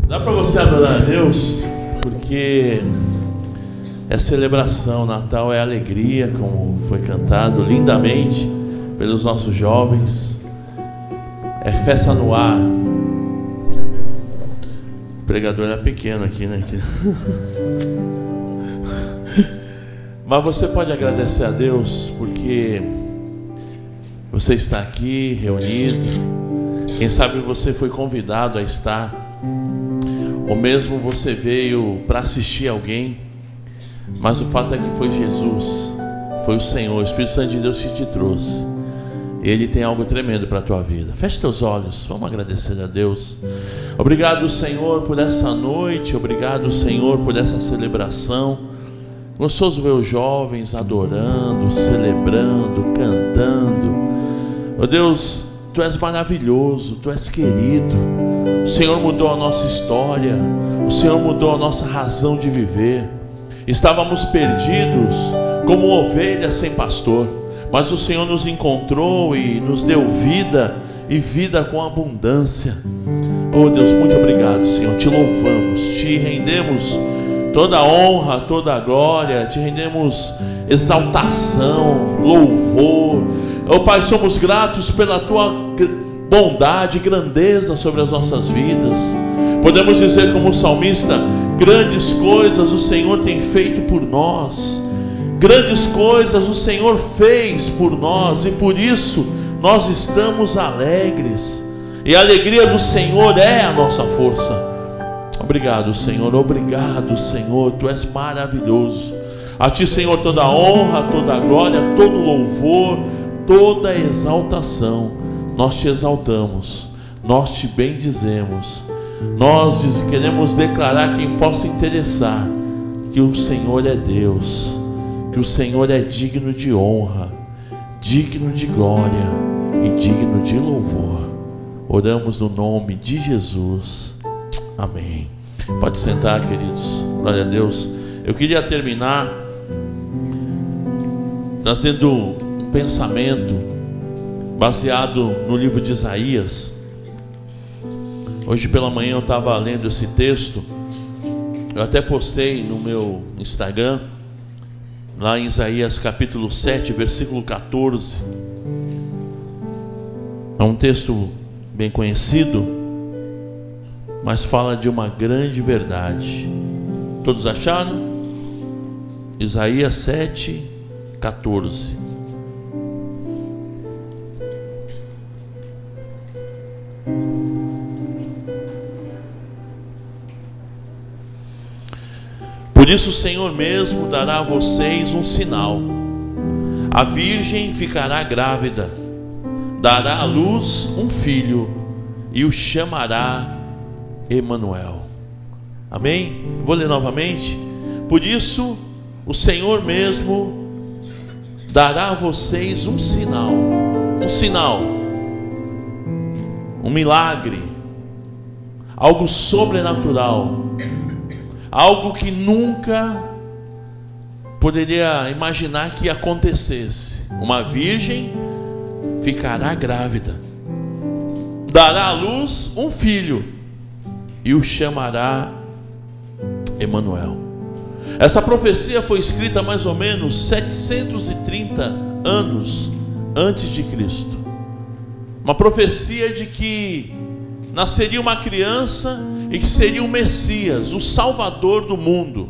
Dá para você adorar a Deus, porque é celebração. Natal é alegria, como foi cantado lindamente pelos nossos jovens. É festa no ar. O pregador é pequeno aqui, né? Mas você pode agradecer a Deus porque você está aqui reunido. Quem sabe você foi convidado a estar, ou mesmo você veio para assistir alguém. Mas o fato é que foi Jesus, foi o Senhor, o Espírito Santo de Deus que te trouxe. Ele tem algo tremendo para a tua vida. Feche teus olhos, vamos agradecer a Deus. Obrigado, Senhor, por essa noite. Obrigado, Senhor, por essa celebração. Gostoso ver os jovens adorando, celebrando, cantando. Oh Deus, Tu és maravilhoso, Tu és querido. O Senhor mudou a nossa história, o Senhor mudou a nossa razão de viver. Estávamos perdidos como ovelhas sem pastor, mas o Senhor nos encontrou e nos deu vida, e vida com abundância. Oh Deus, muito obrigado, Senhor. Te louvamos, te rendemos toda a honra, toda a glória, te rendemos exaltação, louvor. Oh Pai, somos gratos pela Tua bondade e grandeza sobre as nossas vidas. Podemos dizer como o salmista: grandes coisas o Senhor tem feito por nós, grandes coisas o Senhor fez por nós, e por isso nós estamos alegres, e a alegria do Senhor é a nossa força. Obrigado, Senhor, obrigado, Senhor, Tu és maravilhoso. A Ti, Senhor, toda a honra, toda a glória, todo o louvor, toda a exaltação. Nós Te exaltamos, nós Te bendizemos. Nós queremos declarar quem possa interessar que o Senhor é Deus, que o Senhor é digno de honra, digno de glória e digno de louvor. Oramos no nome de Jesus. Amém. Pode sentar, queridos. Glória a Deus. Eu queria terminar trazendo um pensamento baseado no livro de Isaías. Hoje pela manhã eu estava lendo esse texto. Eu até postei no meu Instagram, lá em Isaías capítulo 7, versículo 14. É um texto bem conhecido, mas fala de uma grande verdade. Todos acharam? Isaías 7, 14. Por isso o Senhor mesmo dará a vocês um sinal: a virgem ficará grávida, dará à luz um filho e o chamará Emanuel. Amém? Vou ler novamente. Por isso o Senhor mesmo dará a vocês um sinal, um milagre, algo sobrenatural, algo que nunca poderia imaginar que acontecesse. Uma virgem ficará grávida, dará à luz um filho e o chamará Emanuel. Essa profecia foi escrita mais ou menos 730 anos antes de Cristo. Uma profecia de que nasceria uma criança e que seria o Messias, o Salvador do mundo,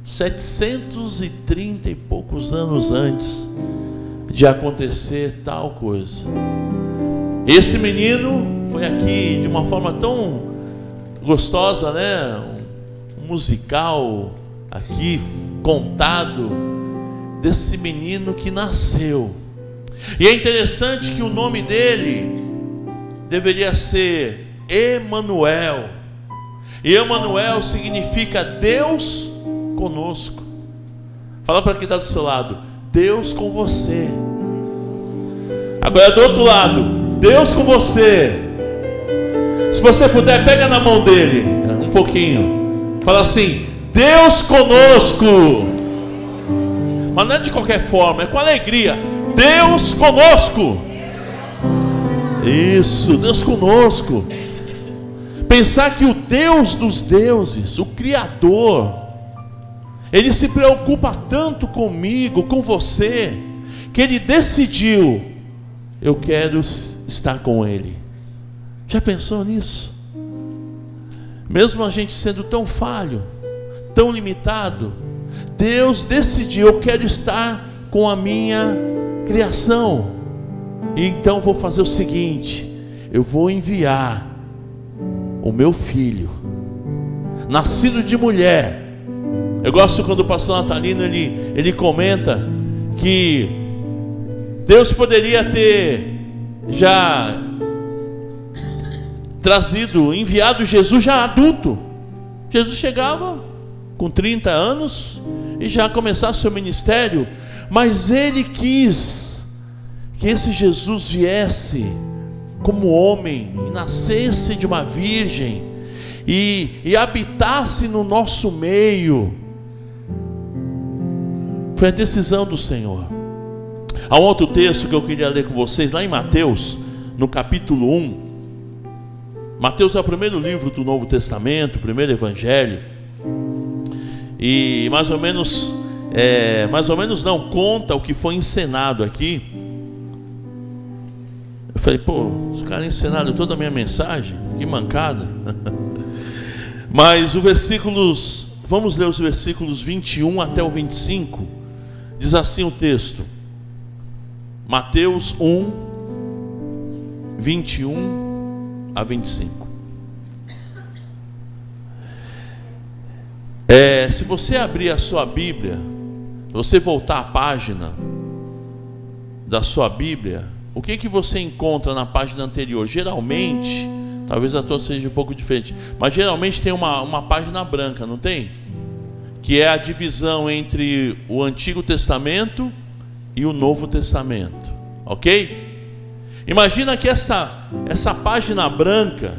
730 e poucos anos antes de acontecer tal coisa. Esse menino foi aqui de uma forma tão gostosa, né? Um musical aqui contado desse menino que nasceu. E é interessante que o nome dele deveria ser Emanuel. E Emanuel significa Deus conosco. Fala para quem está do seu lado: Deus com você. Agora do outro lado: Deus com você. Se você puder, pega na mão dele um pouquinho. Fala assim: Deus conosco. Mas não é de qualquer forma, é com alegria. Deus conosco. Isso, Deus conosco. Pensar que o Deus dos deuses, o Criador, Ele se preocupa tanto comigo, com você, que Ele decidiu: eu quero estar com Ele. Já pensou nisso? Mesmo a gente sendo tão falho, tão limitado, Deus decidiu: eu quero estar com a minha criação. E então vou fazer o seguinte: eu vou enviar o meu filho, nascido de mulher. Eu gosto quando o pastor Natalino ele comenta que Deus poderia ter já enviado Jesus já adulto. Jesus chegava com 30 anos e já começasse seu ministério, mas Ele quis que esse Jesus viesse como homem, e nascesse de uma virgem, e habitasse no nosso meio. Foi a decisão do Senhor. Há um outro texto que eu queria ler com vocês, lá em Mateus, no capítulo 1. Mateus é o primeiro livro do Novo Testamento, o primeiro evangelho. E mais ou menos não, conta o que foi encenado aqui. Eu falei: pô, os caras ensinaram toda a minha mensagem, que mancada. Mas vamos ler os versículos 21 até o 25. Diz assim o texto, Mateus 1, 21 a 25. Se você abrir a sua Bíblia, se você voltar à página da sua Bíblia, o que você encontra na página anterior? Geralmente, talvez a tua seja um pouco diferente, mas geralmente tem uma página branca, não tem? Que é a divisão entre o Antigo Testamento e o Novo Testamento, ok? Imagina que essa página branca,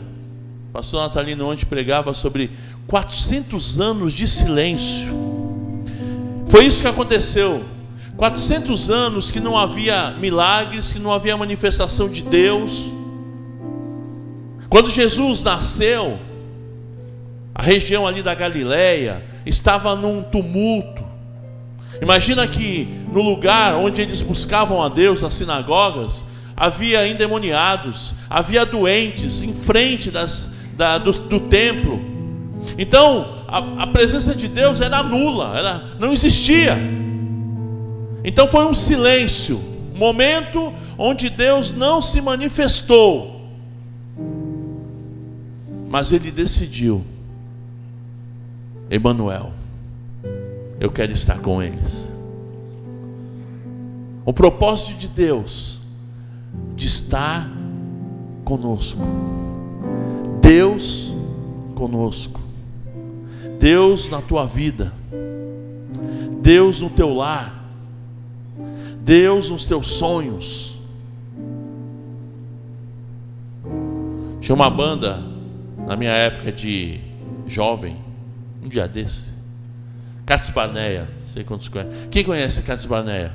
o pastor Natalino ontem pregava sobre 400 anos de silêncio. Foi isso que aconteceu. 400 anos que não havia milagres, que não havia manifestação de Deus. Quando Jesus nasceu, a região ali da Galileia estava num tumulto. Imagina que no lugar onde eles buscavam a Deus, nas sinagogas, havia endemoniados, havia doentes em frente do templo. Então a presença de Deus era nula, não existia. Então foi um silêncio, um momento onde Deus não se manifestou. Mas Ele decidiu: Emanuel, eu quero estar com eles. O propósito de Deus de estar conosco. Deus conosco. Deus na tua vida. Deus no teu lar. Deus nos teus sonhos. Tinha uma banda na minha época de jovem, um dia desse, Cats Barneia, não sei quantos conhecem. Quem conhece Cats Barneia?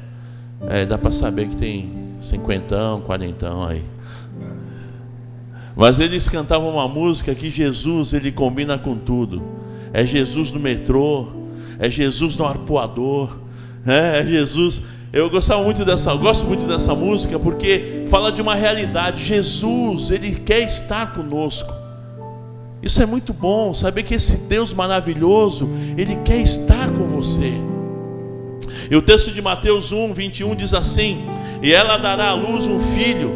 Dá para saber que tem 50, 40 aí. Mas eles cantavam uma música que Jesus, ele combina com tudo. É Jesus no metrô, é Jesus no arpoador, é Jesus. Eu gosto muito dessa música porque fala de uma realidade. Jesus, Ele quer estar conosco. Isso é muito bom, saber que esse Deus maravilhoso, Ele quer estar com você. E o texto de Mateus 1, 21 diz assim: e ela dará à luz um filho,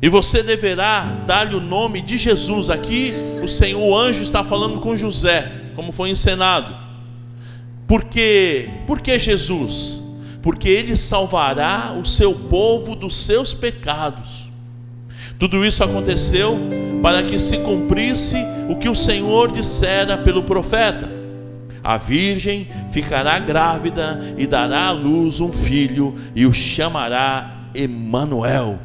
e você deverá dar-lhe o nome de Jesus. Aqui o anjo está falando com José, como foi encenado. Por que Jesus? Porque Ele salvará o seu povo dos seus pecados. Tudo isso aconteceu para que se cumprisse o que o Senhor dissera pelo profeta: a virgem ficará grávida e dará à luz um filho, e o chamará Emanuel,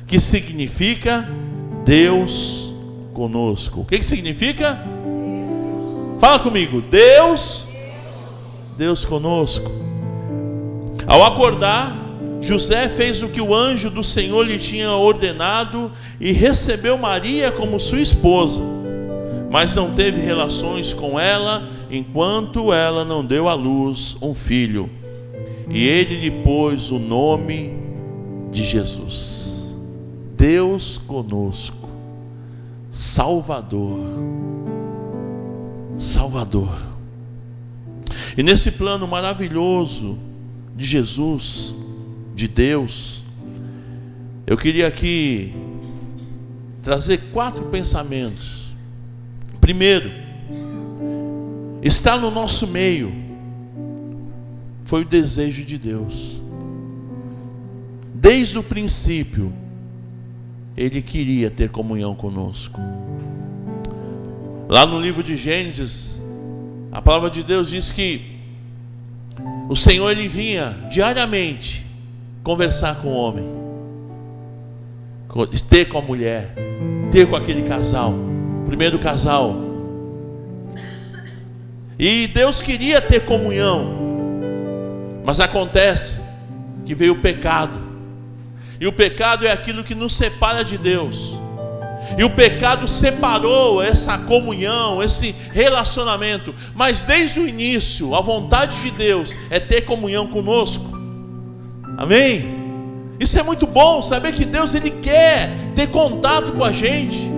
que significa Deus conosco. O que significa? Fala comigo. Deus conosco. Ao acordar, José fez o que o anjo do Senhor lhe tinha ordenado e recebeu Maria como sua esposa, mas não teve relações com ela enquanto ela não deu à luz um filho. E ele lhe pôs o nome de Jesus. Deus conosco, Salvador. Salvador. E nesse plano maravilhoso de Jesus, de Deus, eu queria aqui trazer 4 pensamentos. Primeiro, estar no nosso meio foi o desejo de Deus. Desde o princípio, Ele queria ter comunhão conosco. Lá no livro de Gênesis, a palavra de Deus diz que o Senhor, Ele vinha diariamente conversar com o homem, ter com a mulher, ter com aquele casal, primeiro casal. E Deus queria ter comunhão, mas acontece que veio o pecado. E o pecado é aquilo que nos separa de Deus. E o pecado separou essa comunhão, esse relacionamento. Mas desde o início, a vontade de Deus é ter comunhão conosco. Amém? Isso é muito bom, saber que Deus, Ele quer ter contato com a gente.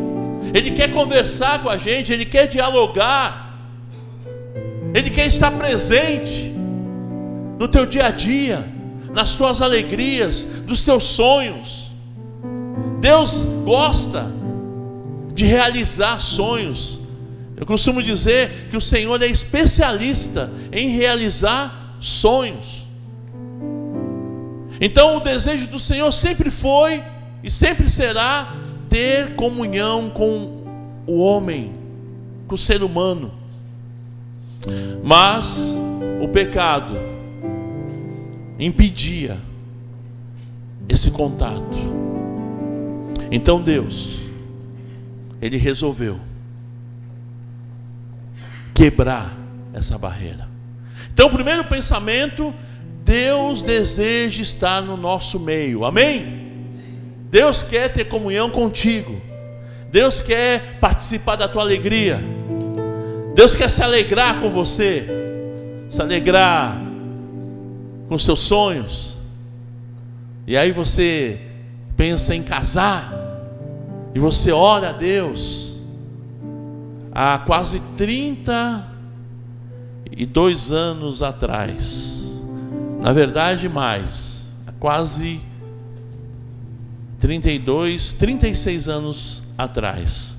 Ele quer conversar com a gente, Ele quer dialogar. Ele quer estar presente no teu dia a dia, nas tuas alegrias, dos teus sonhos. Deus gosta de realizar sonhos. Eu costumo dizer que o Senhor é especialista em realizar sonhos. Então o desejo do Senhor sempre foi e sempre será ter comunhão com o homem, com o ser humano. Mas o pecado impedia esse contato. Então Deus, Ele resolveu quebrar essa barreira. Então o primeiro pensamento: Deus deseja estar no nosso meio. Amém? Deus quer ter comunhão contigo. Deus quer participar da tua alegria. Deus quer se alegrar com você, se alegrar com os seus sonhos. E aí você pensa em casar, e você ora a Deus. Há quase 32 anos atrás, na verdade mais, há quase 36 anos atrás,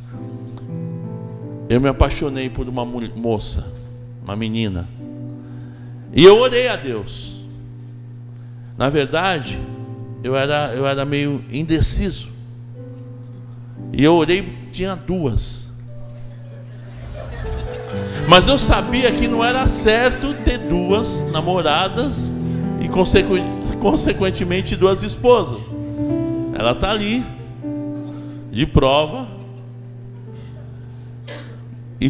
eu me apaixonei por uma moça, uma menina, e eu orei a Deus. Na verdade, eu era meio indeciso, e eu orei, tinha 2, mas eu sabia que não era certo ter 2 namoradas e consequentemente 2 esposas. Ela está ali de prova, e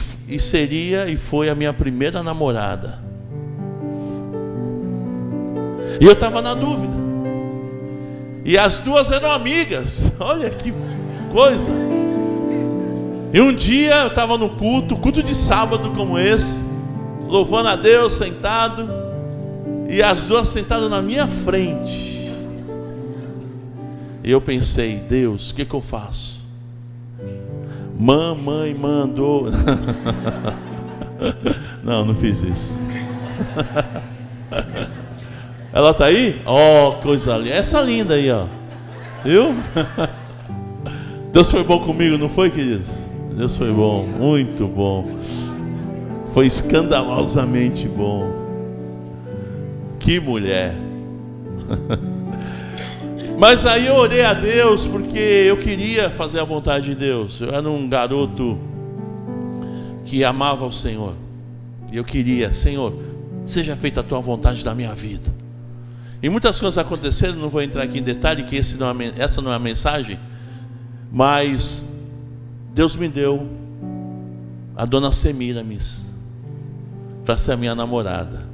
foi a minha primeira namorada. E eu estava na dúvida. E as 2 eram amigas. Olha que coisa. E um dia eu estava no culto de sábado como esse, louvando a Deus, sentado, e as 2 sentadas na minha frente. E eu pensei: Deus, o que eu faço? Mamãe mandou. Não fiz isso. Ela está aí? Oh, coisa linda. Essa linda aí, ó. Viu? Deus foi bom comigo, não foi, queridos? Deus foi bom, muito bom. Foi escandalosamente bom. Que mulher. Mas aí eu orei a Deus porque eu queria fazer a vontade de Deus. Eu era um garoto que amava o Senhor. E eu queria: Senhor, seja feita a tua vontade da minha vida. E muitas coisas aconteceram, não vou entrar aqui em detalhe, que essa não é a mensagem. Mas Deus me deu a dona Semiramis para ser a minha namorada.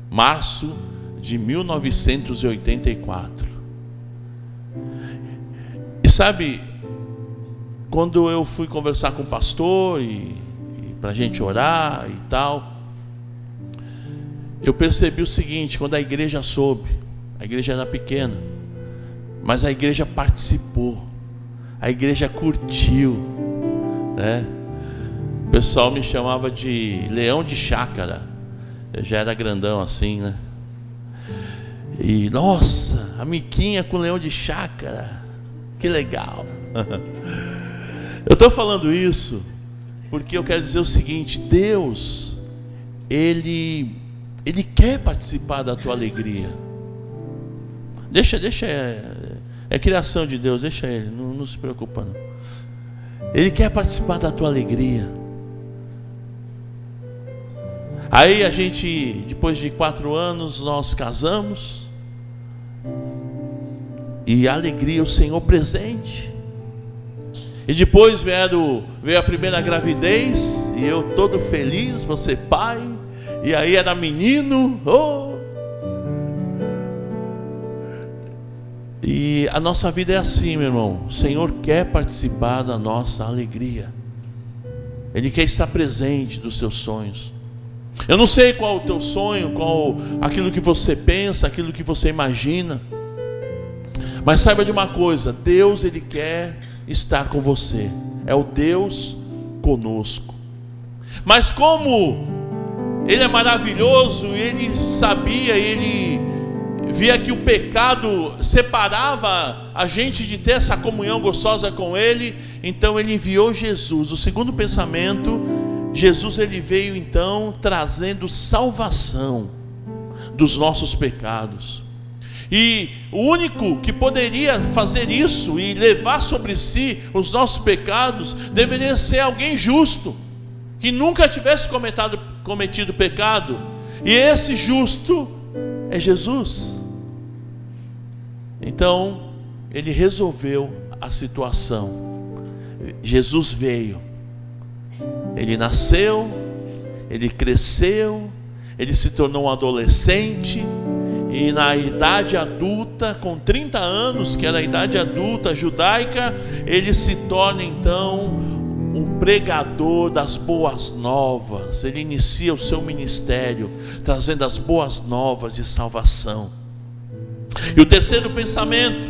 Março de 1984. E sabe, quando eu fui conversar com o pastor e para a gente orar e tal, eu percebi o seguinte: quando a igreja soube, a igreja era pequena, mas a igreja participou, a igreja curtiu, né? O pessoal me chamava de leão de chácara, eu já era grandão assim, né? E nossa, a Miquinha com leão de chácara, que legal. Eu estou falando isso porque eu quero dizer o seguinte: Deus, Ele quer participar da tua alegria. Deixa, é criação de Deus, deixa Ele, não se preocupa não. Ele quer participar da tua alegria. Aí a gente, depois de 4 anos, nós casamos, e a alegria, o Senhor presente. E depois veio a primeira gravidez, e eu todo feliz, você pai, e aí era menino, oh! E a nossa vida é assim, meu irmão. O Senhor quer participar da nossa alegria. Ele quer estar presente dos teus sonhos. Eu não sei qual o teu sonho, qual aquilo que você pensa, aquilo que você imagina, mas saiba de uma coisa: Deus, Ele quer estar com você. É o Deus conosco. Mas como Ele é maravilhoso, Ele sabia, Ele via que o pecado separava a gente de ter essa comunhão gostosa com Ele, então Ele enviou Jesus. O segundo pensamento, Jesus, Ele veio então trazendo salvação dos nossos pecados. E o único que poderia fazer isso e levar sobre si os nossos pecados deveria ser alguém justo, que nunca tivesse cometido pecado. E esse justo é Jesus. Então Ele resolveu a situação. Jesus veio, Ele nasceu, Ele cresceu, Ele se tornou um adolescente, e na idade adulta, com 30 anos, que era a idade adulta judaica, Ele se torna então um pregador das boas novas. Ele inicia o seu ministério trazendo as boas novas de salvação. E o terceiro pensamento: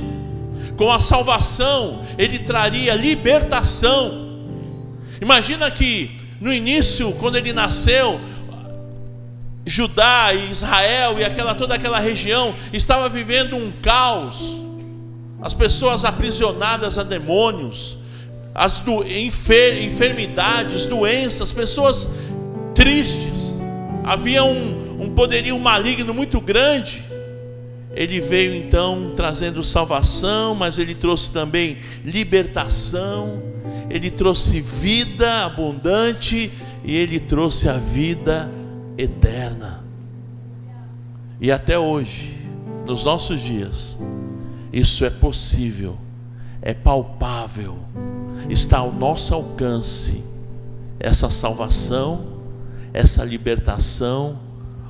com a salvação Ele traria libertação. Imagina que no início, quando Ele nasceu, Judá e Israel e toda aquela região estava vivendo um caos. As pessoas aprisionadas a demônios, as enfermidades, doenças, pessoas tristes. Havia um poderio maligno muito grande. Ele veio então trazendo salvação, mas Ele trouxe também libertação. Ele trouxe vida abundante e Ele trouxe a vida eterna. E até hoje, nos nossos dias, isso é possível, é palpável, está ao nosso alcance, essa salvação, essa libertação,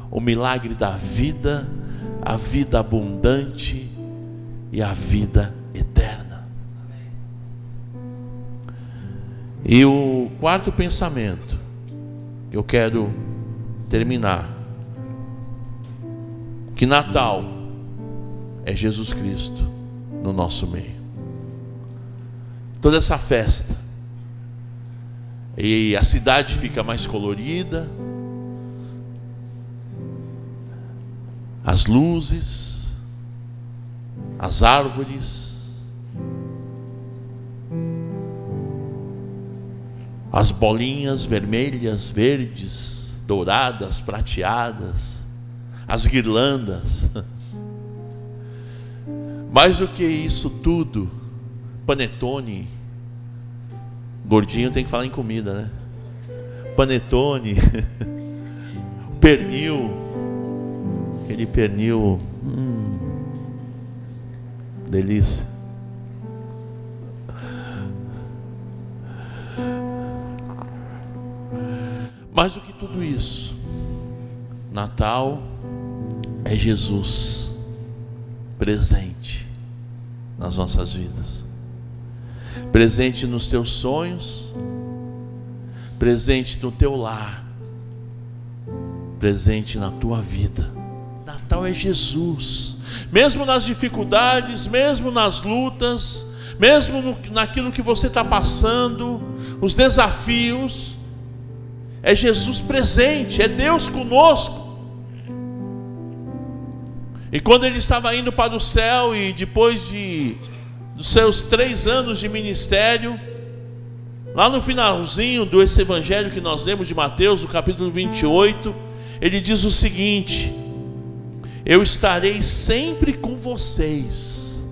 o milagre da vida, a vida abundante e a vida eterna. E o quarto pensamento, eu quero terminar, que Natal é Jesus Cristo no nosso meio. Toda essa festa, e a cidade fica mais colorida, as luzes, as árvores, as bolinhas vermelhas, verdes, douradas, prateadas, as guirlandas. Mais do que isso tudo, panetone. Gordinho tem que falar em comida, né? Panetone, pernil, aquele pernil, delícia. Mais do que tudo isso, Natal é Jesus presente nas nossas vidas, presente nos teus sonhos, presente no teu lar, presente na tua vida. Natal é Jesus, mesmo nas dificuldades, mesmo nas lutas, mesmo naquilo que você está passando, os desafios, é Jesus presente, é Deus conosco. E quando ele estava indo para o céu, e depois dos seus 3 anos de ministério, lá no finalzinho desse evangelho que nós lemos de Mateus, no capítulo 28, ele diz o seguinte: eu estarei sempre com vocês.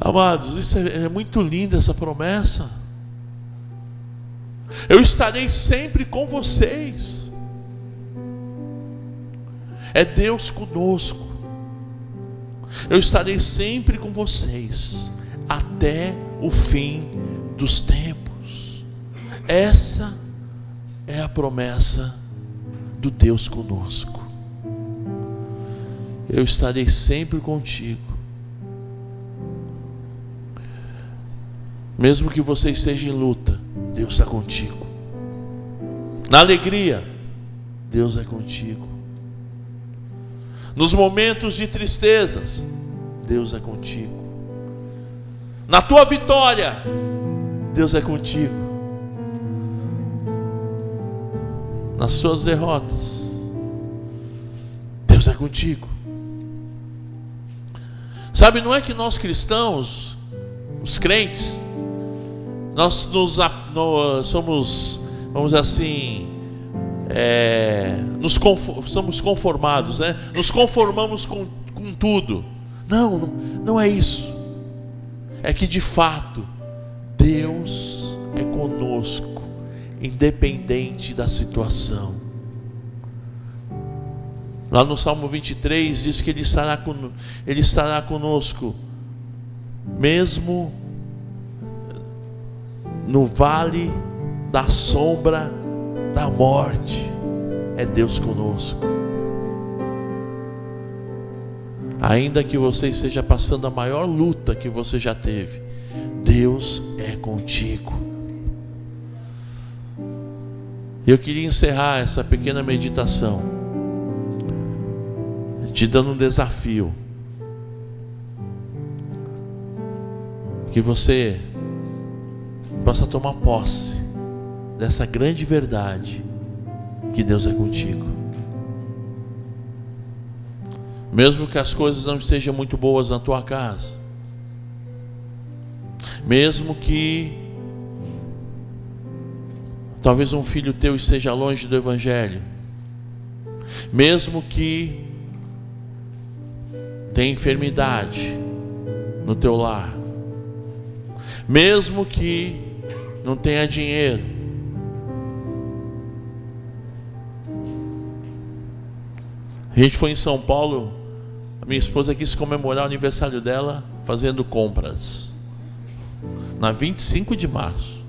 Amados, isso é muito linda, essa promessa. Eu estarei sempre com vocês. É Deus conosco. Eu estarei sempre com vocês até o fim dos tempos. Essa é a promessa do Deus conosco. Eu estarei sempre contigo. Mesmo que você esteja em luta, Deus está contigo. Na alegria, Deus é contigo. Nos momentos de tristezas, Deus é contigo. Na tua vitória, Deus é contigo. Nas suas derrotas, Deus é contigo. Sabe, não é que nós cristãos, os crentes, nós somos, vamos dizer assim, somos conformados, né? Nos conformamos com tudo. Não é isso. É que de fato Deus é conosco, independente da situação. Lá no Salmo 23 diz que Ele estará conosco, mesmo no vale da sombra da morte. É Deus conosco. Ainda que você esteja passando a maior luta que você já teve, Deus é contigo. Eu queria encerrar essa pequena meditação te dando um desafio, que você possa tomar posse dessa grande verdade, que Deus é contigo. Mesmo que as coisas não estejam muito boas na tua casa, mesmo que talvez um filho teu esteja longe do Evangelho, mesmo que tenha enfermidade no teu lar, mesmo que não tenha dinheiro, a gente foi em São Paulo, a minha esposa quis comemorar o aniversário dela fazendo compras na 25 de março.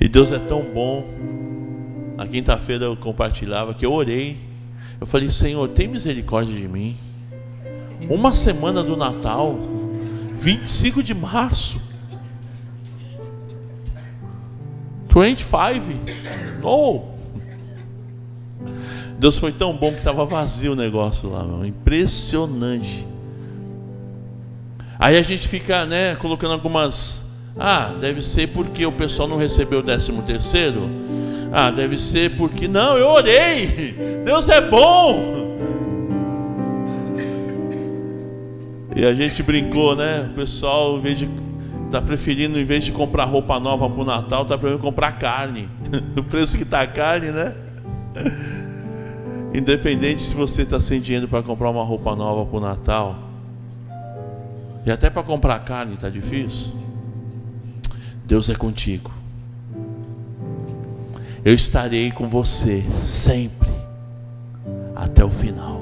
E Deus é tão bom. Na quinta-feira eu compartilhava que eu orei. Eu falei: Senhor, tem misericórdia de mim. Uma semana do Natal, 25 de março, 25, no. Deus foi tão bom que estava vazio o negócio lá, meu. Impressionante. Aí a gente fica, né, colocando algumas... deve ser porque o pessoal não recebeu o 13º. Deve ser porque... Não, eu orei. Deus é bom. E a gente brincou, né? O pessoal, em vez de... está preferindo, em vez de comprar roupa nova para o Natal, está preferindo comprar carne. O preço que está a carne, né? Independente se você está sem dinheiro para comprar uma roupa nova para o Natal, e até para comprar carne está difícil, Deus é contigo. Eu estarei com você sempre, até o final.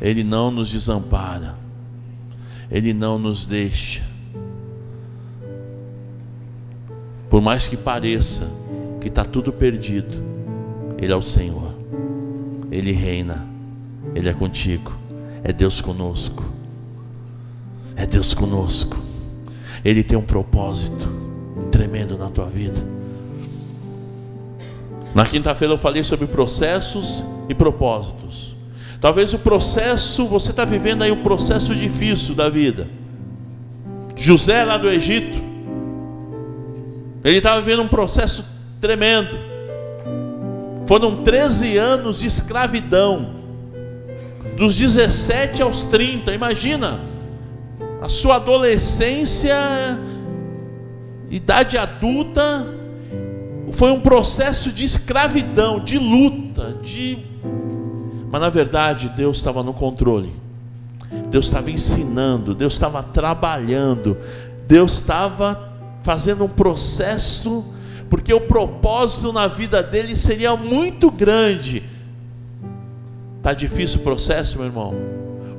Ele não nos desampara, Ele não nos deixa. Por mais que pareça que está tudo perdido, Ele é o Senhor. Ele reina. Ele é contigo. É Deus conosco. É Deus conosco. Ele tem um propósito tremendo na tua vida. Na quinta-feira eu falei sobre processos e propósitos. Talvez o processo, você está vivendo aí um processo difícil da vida. José lá do Egito, ele estava vivendo um processo tremendo. Foram 13 anos de escravidão, dos 17 aos 30. Imagina, a sua adolescência, idade adulta, foi um processo de escravidão, de luta, mas na verdade Deus estava no controle. Deus estava ensinando, Deus estava trabalhando, Deus estava fazendo um processo, porque o propósito na vida dele seria muito grande. Está difícil o processo, meu irmão?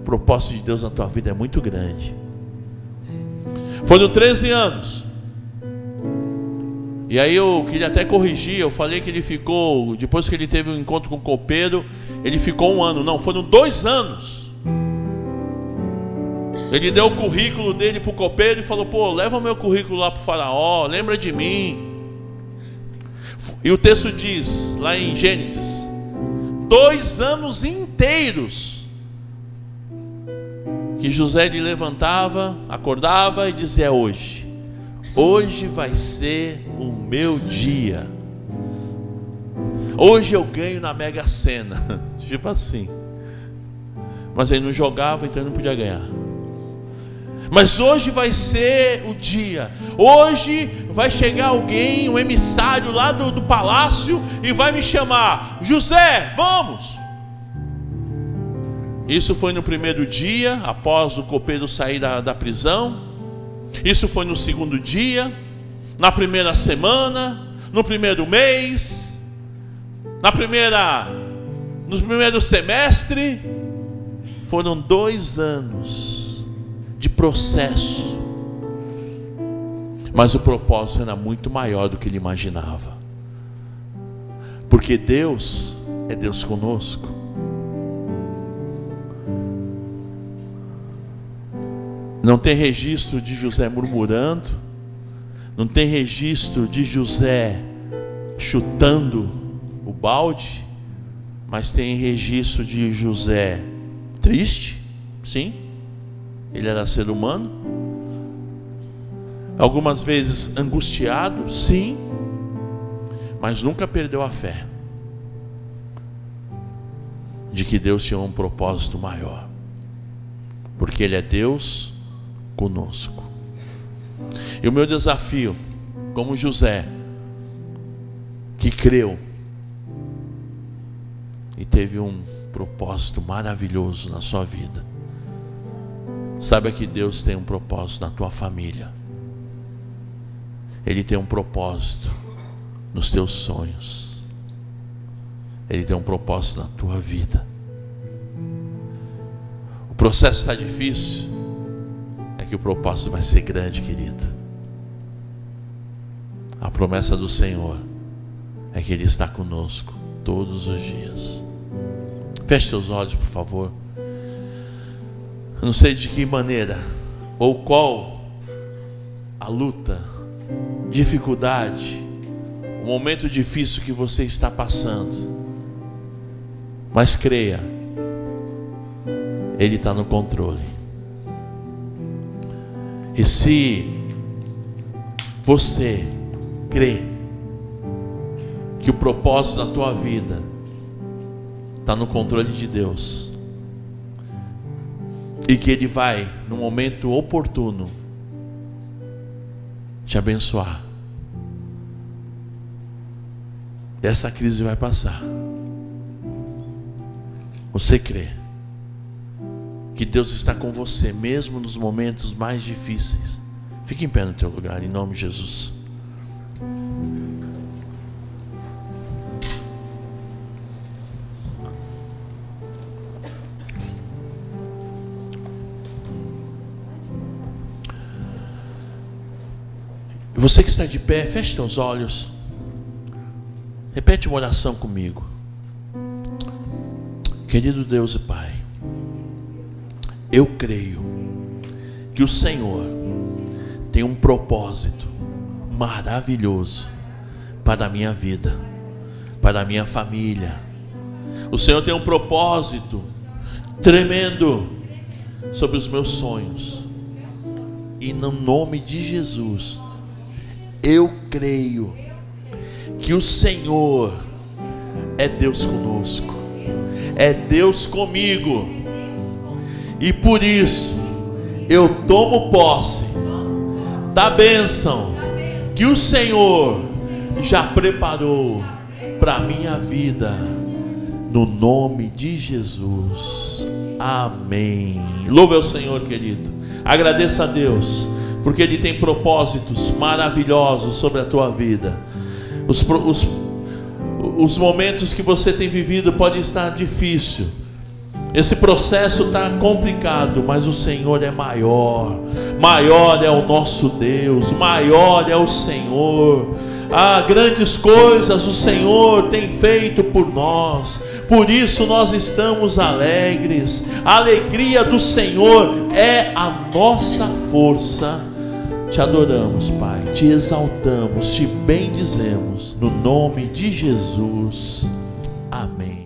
O propósito de Deus na tua vida é muito grande. Foram 13 anos. E aí eu queria até corrigir, eu falei que ele ficou, depois que ele teve um encontro com o copeiro, ele ficou 1 ano. Não, foram 2 anos. Ele deu o currículo dele para o copeiro e falou: pô, leva o meu currículo lá para o faraó, lembra de mim. E o texto diz, lá em Gênesis, 2 anos inteiros, que José ele levantava, acordava e dizia: hoje vai ser o meu dia. Hoje eu ganho na Mega Sena. Tipo assim. Mas ele não jogava, então ele não podia ganhar. Mas hoje vai ser o dia. Hoje vai chegar alguém, um emissário lá do palácio, e vai me chamar: José, vamos. Isso foi no primeiro dia, após o copeiro sair da prisão. Isso foi no segundo dia, na primeira semana, no primeiro mês, no primeiro semestre. Foram 2 anos de processo, mas o propósito era muito maior do que ele imaginava, porque Deus é Deus conosco. Não tem registro de José murmurando, não tem registro de José chutando o balde, mas tem registro de José triste, sim, ele era ser humano, algumas vezes angustiado, sim, mas nunca perdeu a fé de que Deus tinha um propósito maior, porque Ele é Deus conosco. E o meu desafio, como José, que creu e teve um propósito maravilhoso na sua vida, saiba que Deus tem um propósito na tua família. Ele tem um propósito nos teus sonhos. Ele tem um propósito na tua vida. O processo está difícil, é que o propósito vai ser grande, querido. A promessa do Senhor é que Ele está conosco todos os dias. Feche teus olhos, por favor. Eu não sei de que maneira ou qual a luta, dificuldade, o momento difícil que você está passando, mas creia, Ele está no controle. E se você crê que o propósito da tua vida está no controle de Deus, e que Ele vai, no momento oportuno, te abençoar, essa crise vai passar. Você crê que Deus está com você, mesmo nos momentos mais difíceis? Fique em pé no teu lugar, em nome de Jesus. Você que está de pé, feche seus olhos. Repete uma oração comigo. Querido Deus e Pai, eu creio que o Senhor tem um propósito maravilhoso para a minha vida, para a minha família. O Senhor tem um propósito tremendo sobre os meus sonhos. E no nome de Jesus, eu creio que o Senhor é Deus conosco, é Deus comigo, e por isso eu tomo posse da bênção que o Senhor já preparou para a minha vida, no nome de Jesus, amém. Louve ao Senhor, querido, agradeça a Deus, porque Ele tem propósitos maravilhosos sobre a tua vida. Os momentos que você tem vivido podem estar difícil, esse processo está complicado, mas o Senhor é maior. Maior é o nosso Deus, maior é o Senhor. Grandes coisas o Senhor tem feito por nós, por isso nós estamos alegres. A alegria do Senhor é a nossa força. Te adoramos, Pai, te exaltamos, te bendizemos, no nome de Jesus, amém.